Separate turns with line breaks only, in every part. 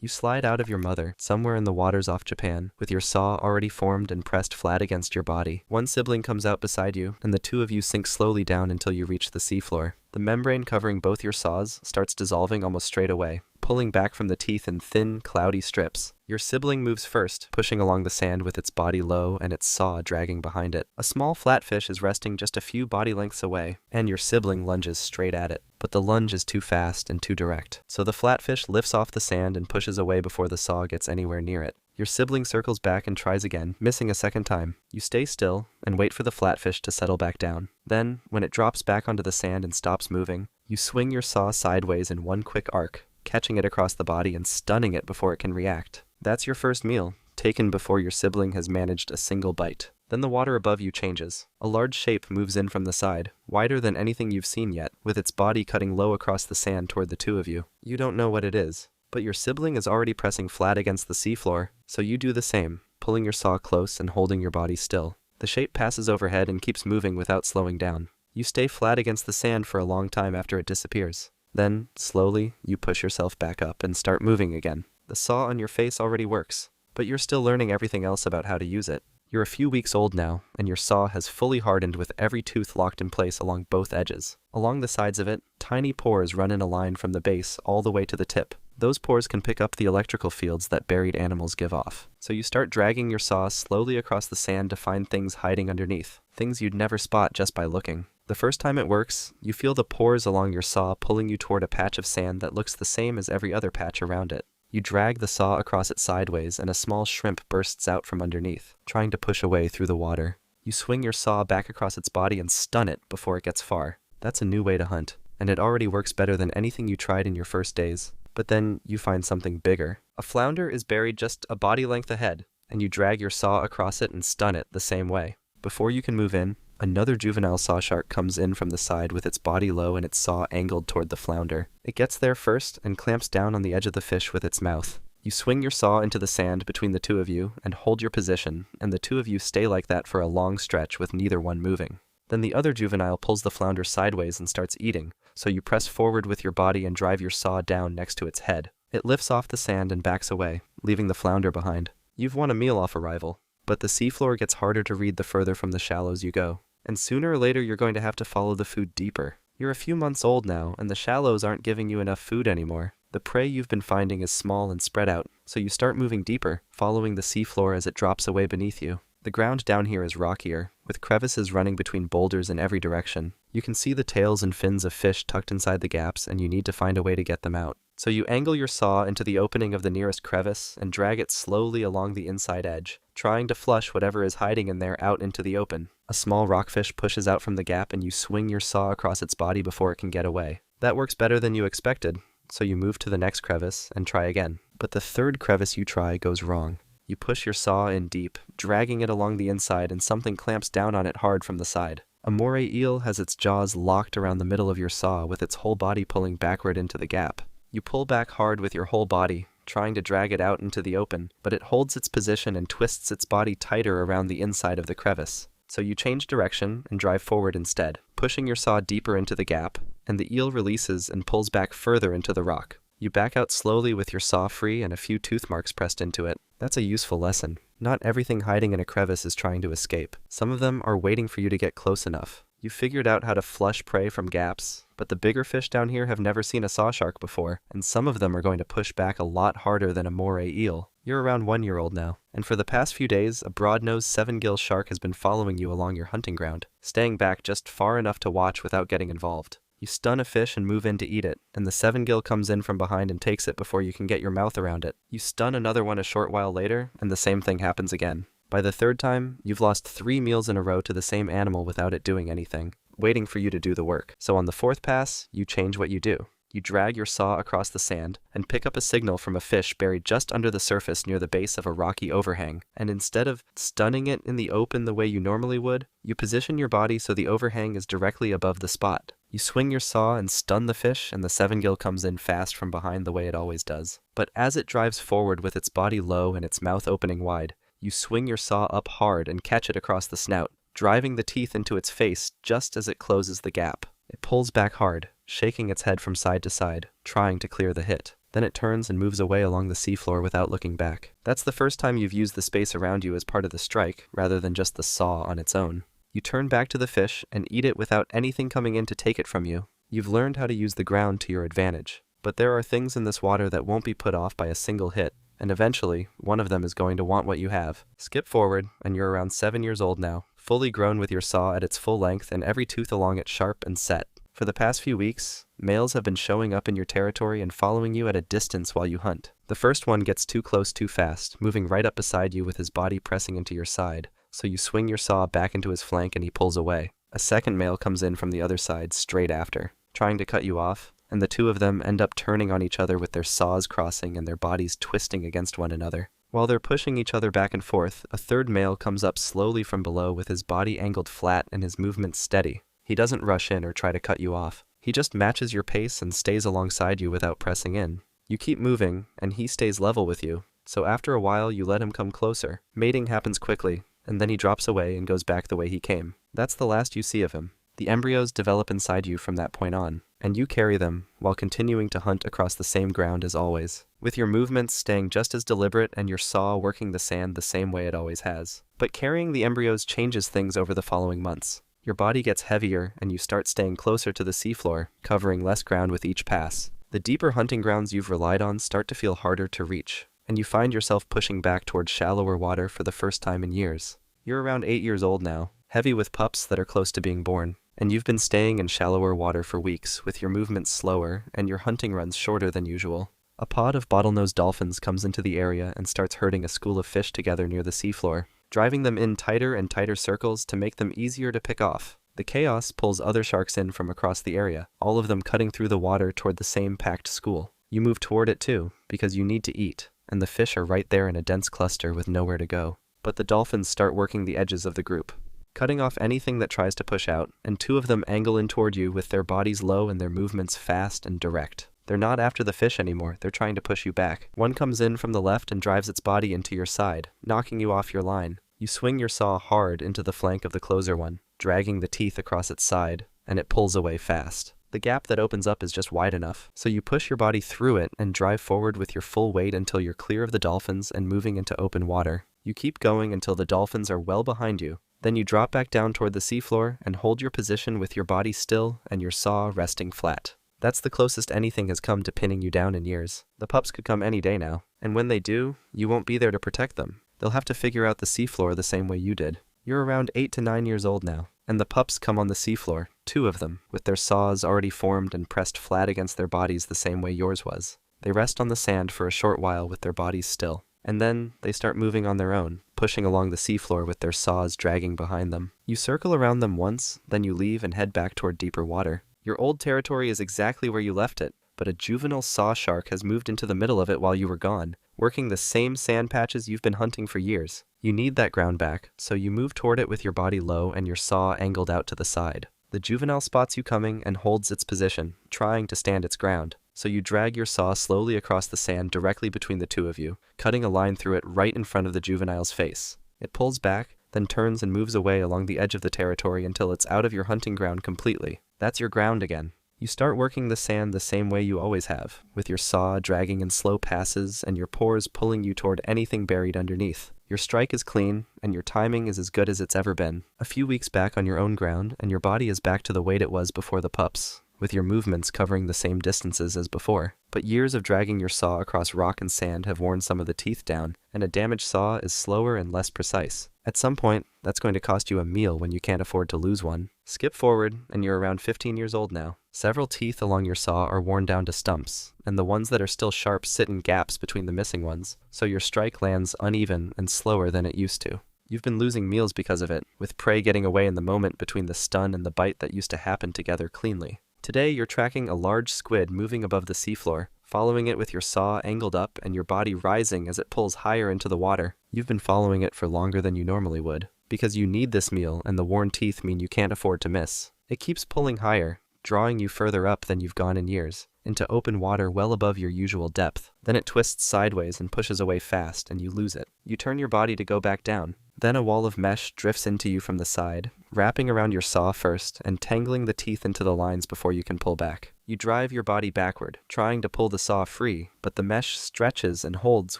You slide out of your mother, somewhere in the waters off Japan, with your saw already formed and pressed flat against your body. One sibling comes out beside you, and the two of you sink slowly down until you reach the seafloor. The membrane covering both your saws starts dissolving almost straight away, pulling back from the teeth in thin, cloudy strips. Your sibling moves first, pushing along the sand with its body low and its saw dragging behind it. A small flatfish is resting just a few body lengths away, and your sibling lunges straight at it. But the lunge is too fast and too direct, so the flatfish lifts off the sand and pushes away before the saw gets anywhere near it. Your sibling circles back and tries again, missing a second time. You stay still and wait for the flatfish to settle back down. Then, when it drops back onto the sand and stops moving, you swing your saw sideways in one quick arc, catching it across the body and stunning it before it can react. That's your first meal, taken before your sibling has managed a single bite. Then the water above you changes. A large shape moves in from the side, wider than anything you've seen yet, with its body cutting low across the sand toward the two of you. You don't know what it is, but your sibling is already pressing flat against the seafloor, so you do the same, pulling your saw close and holding your body still. The shape passes overhead and keeps moving without slowing down. You stay flat against the sand for a long time after it disappears. Then, slowly, you push yourself back up and start moving again. The saw on your face already works, but you're still learning everything else about how to use it. You're a few weeks old now, and your saw has fully hardened with every tooth locked in place along both edges. Along the sides of it, tiny pores run in a line from the base all the way to the tip. Those pores can pick up the electrical fields that buried animals give off. So you start dragging your saw slowly across the sand to find things hiding underneath, things you'd never spot just by looking. The first time it works, you feel the pores along your saw pulling you toward a patch of sand that looks the same as every other patch around it. You drag the saw across it sideways and a small shrimp bursts out from underneath, trying to push away through the water. You swing your saw back across its body and stun it before it gets far. That's a new way to hunt, and it already works better than anything you tried in your first days. But then you find something bigger. A flounder is buried just a body length ahead, and you drag your saw across it and stun it the same way. Before you can move in, another juvenile sawshark comes in from the side with its body low and its saw angled toward the flounder. It gets there first and clamps down on the edge of the fish with its mouth. You swing your saw into the sand between the two of you and hold your position, and the two of you stay like that for a long stretch with neither one moving. Then the other juvenile pulls the flounder sideways and starts eating, so you press forward with your body and drive your saw down next to its head. It lifts off the sand and backs away, leaving the flounder behind. You've won a meal off arrival, but the seafloor gets harder to read the further from the shallows you go. And sooner or later you're going to have to follow the food deeper. You're a few months old now, and the shallows aren't giving you enough food anymore. The prey you've been finding is small and spread out, so you start moving deeper, following the seafloor as it drops away beneath you. The ground down here is rockier, with crevices running between boulders in every direction. You can see the tails and fins of fish tucked inside the gaps, and you need to find a way to get them out. So you angle your saw into the opening of the nearest crevice and drag it slowly along the inside edge, trying to flush whatever is hiding in there out into the open. A small rockfish pushes out from the gap and you swing your saw across its body before it can get away. That works better than you expected, so you move to the next crevice and try again. But the third crevice you try goes wrong. You push your saw in deep, dragging it along the inside, and something clamps down on it hard from the side. A moray eel has its jaws locked around the middle of your saw with its whole body pulling backward into the gap. You pull back hard with your whole body, trying to drag it out into the open, but it holds its position and twists its body tighter around the inside of the crevice. So you change direction and drive forward instead, pushing your saw deeper into the gap, and the eel releases and pulls back further into the rock. You back out slowly with your saw free and a few tooth marks pressed into it. That's a useful lesson. Not everything hiding in a crevice is trying to escape. Some of them are waiting for you to get close enough. You figured out how to flush prey from gaps, but the bigger fish down here have never seen a sawshark before, and some of them are going to push back a lot harder than a moray eel. You're around 1 year old now, and for the past few days, a broad-nosed 7-gill shark has been following you along your hunting ground, staying back just far enough to watch without getting involved. You stun a fish and move in to eat it, and the 7-gill comes in from behind and takes it before you can get your mouth around it. You stun another one a short while later, and the same thing happens again. By the third time, you've lost 3 meals in a row to the same animal without it doing anything, waiting for you to do the work. So on the fourth pass, you change what you do. You drag your saw across the sand and pick up a signal from a fish buried just under the surface near the base of a rocky overhang. And instead of stunning it in the open the way you normally would, you position your body so the overhang is directly above the spot. You swing your saw and stun the fish, and the 7-gill comes in fast from behind the way it always does. But as it drives forward with its body low and its mouth opening wide, you swing your saw up hard and catch it across the snout, driving the teeth into its face just as it closes the gap. It pulls back hard, shaking its head from side to side, trying to clear the hit. Then it turns and moves away along the seafloor without looking back. That's the first time you've used the space around you as part of the strike, rather than just the saw on its own. You turn back to the fish and eat it without anything coming in to take it from you. You've learned how to use the ground to your advantage. But there are things in this water that won't be put off by a single hit, and eventually, one of them is going to want what you have. Skip forward, and you're around 7 years old now, fully grown with your saw at its full length and every tooth along it sharp and set. For the past few weeks, males have been showing up in your territory and following you at a distance while you hunt. The first one gets too close too fast, moving right up beside you with his body pressing into your side, so you swing your saw back into his flank and he pulls away. A second male comes in from the other side straight after, trying to cut you off, and the two of them end up turning on each other with their saws crossing and their bodies twisting against one another. While they're pushing each other back and forth, a third male comes up slowly from below with his body angled flat and his movements steady. He doesn't rush in or try to cut you off. He just matches your pace and stays alongside you without pressing in. You keep moving, and he stays level with you, so after a while you let him come closer. Mating happens quickly, and then he drops away and goes back the way he came. That's the last you see of him. The embryos develop inside you from that point on, and you carry them while continuing to hunt across the same ground as always, with your movements staying just as deliberate and your saw working the sand the same way it always has. But carrying the embryos changes things over the following months. Your body gets heavier and you start staying closer to the seafloor, covering less ground with each pass. The deeper hunting grounds you've relied on start to feel harder to reach, and you find yourself pushing back towards shallower water for the first time in years. You're around 8 years old now, heavy with pups that are close to being born, and you've been staying in shallower water for weeks with your movements slower and your hunting runs shorter than usual. A pod of bottlenose dolphins comes into the area and starts herding a school of fish together near the seafloor, driving them in tighter and tighter circles to make them easier to pick off. The chaos pulls other sharks in from across the area, all of them cutting through the water toward the same packed school. You move toward it too, because you need to eat, and the fish are right there in a dense cluster with nowhere to go. But the dolphins start working the edges of the group, cutting off anything that tries to push out, and two of them angle in toward you with their bodies low and their movements fast and direct. They're not after the fish anymore, they're trying to push you back. One comes in from the left and drives its body into your side, knocking you off your line. You swing your saw hard into the flank of the closer one, dragging the teeth across its side, and it pulls away fast. The gap that opens up is just wide enough, so you push your body through it and drive forward with your full weight until you're clear of the dolphins and moving into open water. You keep going until the dolphins are well behind you. Then you drop back down toward the seafloor and hold your position with your body still and your saw resting flat. That's the closest anything has come to pinning you down in years. The pups could come any day now, and when they do, you won't be there to protect them. They'll have to figure out the seafloor the same way you did. You're around 8 to 9 years old now, and the pups come on the seafloor, 2 of them, with their saws already formed and pressed flat against their bodies the same way yours was. They rest on the sand for a short while with their bodies still, and then they start moving on their own, pushing along the seafloor with their saws dragging behind them. You circle around them once, then you leave and head back toward deeper water. Your old territory is exactly where you left it, but a juvenile sawshark has moved into the middle of it while you were gone, working the same sand patches you've been hunting for years. You need that ground back, so you move toward it with your body low and your saw angled out to the side. The juvenile spots you coming and holds its position, trying to stand its ground, so you drag your saw slowly across the sand directly between the two of you, cutting a line through it right in front of the juvenile's face. It pulls back, then turns and moves away along the edge of the territory until it's out of your hunting ground completely. That's your ground again. You start working the sand the same way you always have, with your saw dragging in slow passes and your paws pulling you toward anything buried underneath. Your strike is clean, and your timing is as good as it's ever been. A few weeks back on your own ground, and your body is back to the weight it was before the pups, with your movements covering the same distances as before. But years of dragging your saw across rock and sand have worn some of the teeth down, and a damaged saw is slower and less precise. At some point, that's going to cost you a meal when you can't afford to lose one. Skip forward, and you're around 15 years old now. Several teeth along your saw are worn down to stumps, and the ones that are still sharp sit in gaps between the missing ones, so your strike lands uneven and slower than it used to. You've been losing meals because of it, with prey getting away in the moment between the stun and the bite that used to happen together cleanly. Today, you're tracking a large squid moving above the seafloor, following it with your saw angled up and your body rising as it pulls higher into the water. You've been following it for longer than you normally would, because you need this meal and the worn teeth mean you can't afford to miss. It keeps pulling higher, drawing you further up than you've gone in years, into open water well above your usual depth. Then it twists sideways and pushes away fast, and you lose it. You turn your body to go back down, Then a wall of mesh drifts into you from the side, wrapping around your saw first and tangling the teeth into the lines before you can pull back. You drive your body backward, trying to pull the saw free, but the mesh stretches and holds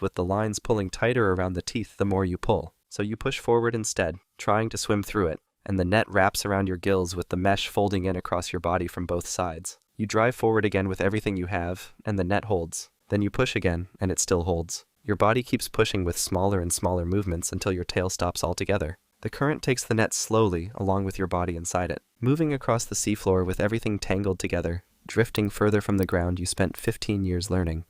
with the lines pulling tighter around the teeth the more you pull. So you push forward instead, trying to swim through it, and the net wraps around your gills with the mesh folding in across your body from both sides. You drive forward again with everything you have, and the net holds. Then you push again, and it still holds. Your body keeps pushing with smaller and smaller movements until your tail stops altogether. The current takes the net slowly, along with your body inside it. Moving across the seafloor with everything tangled together, drifting further from the ground you spent 15 years learning.